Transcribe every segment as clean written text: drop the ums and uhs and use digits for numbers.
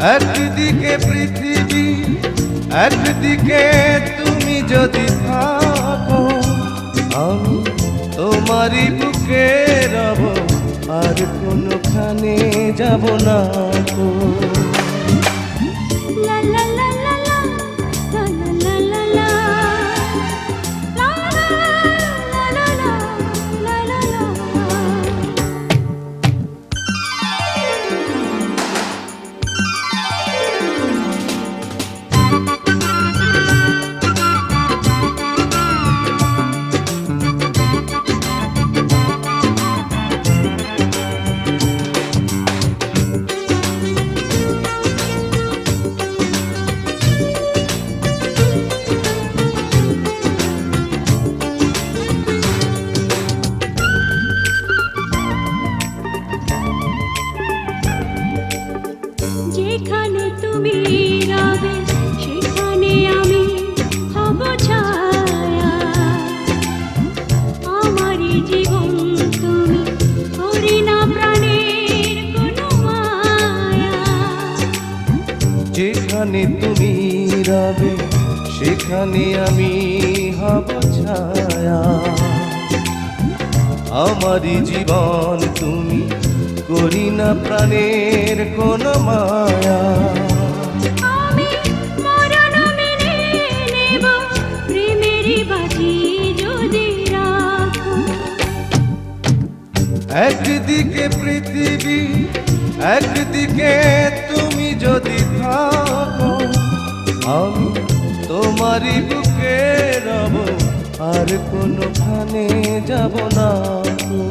একদিকে পৃথিবী, একদিকে তুমি যদি থাকো, আমি তোমারই বুকে রব, আর কোনোখানে যাব না গো। যেখানে তুমি রবে সেখানে আমি হব ছায়া, আমারই জীবন তুমি করি না প্রাণের কোনো মায়া। যেখানে তুমি রবে সেখানে আমি হব ছায়া, আমারই জীবন তুমি করি না প্রাণের কোন মায়া। আমি মরণ মেনে নেব প্রেমেরই বাজি যদি রাখো। একদিকে পৃথিবী, একদিকে তুমি যদি থাকো, আমি তোমারই বুকে রব, আর কোনোখানে যাব না গো।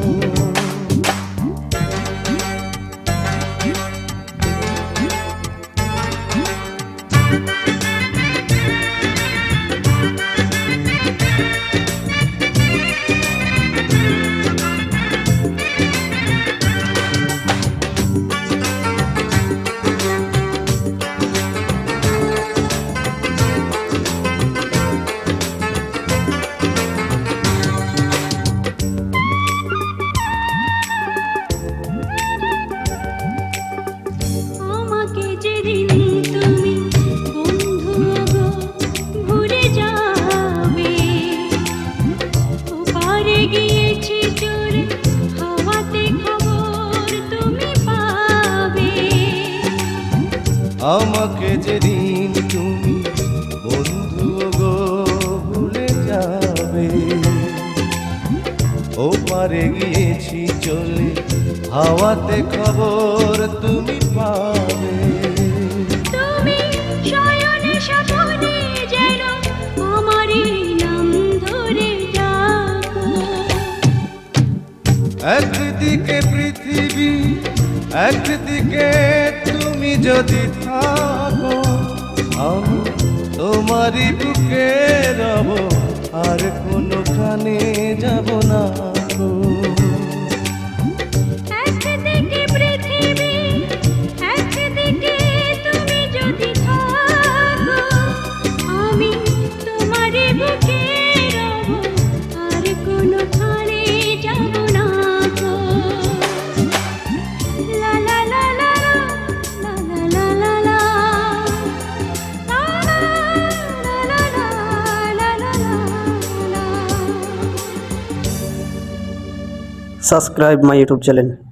আমাকে যেদিন তুমি বন্ধু গো ভুলে যাবে, ও পারে গিয়েছি চলে হাওয়াতে খবর তুমি পাবে। তুমি শয়নে স্বপ্নে যেন আমারই নাম ধরে ডাকো। একদিকে পৃথিবী, একদিকে তুমি যদি থাকো, আমি তোমারই বুকে রব, আর কোনোখানে যাব না গো। একদিকে পৃথিবী, একদিকে তুমি যদি থাকো, আমি তোমারই বুকে রব, আর কোনোখানে যাব না গো। লা লা লা লা লা লা লা লা Subscribe my YouTube channel.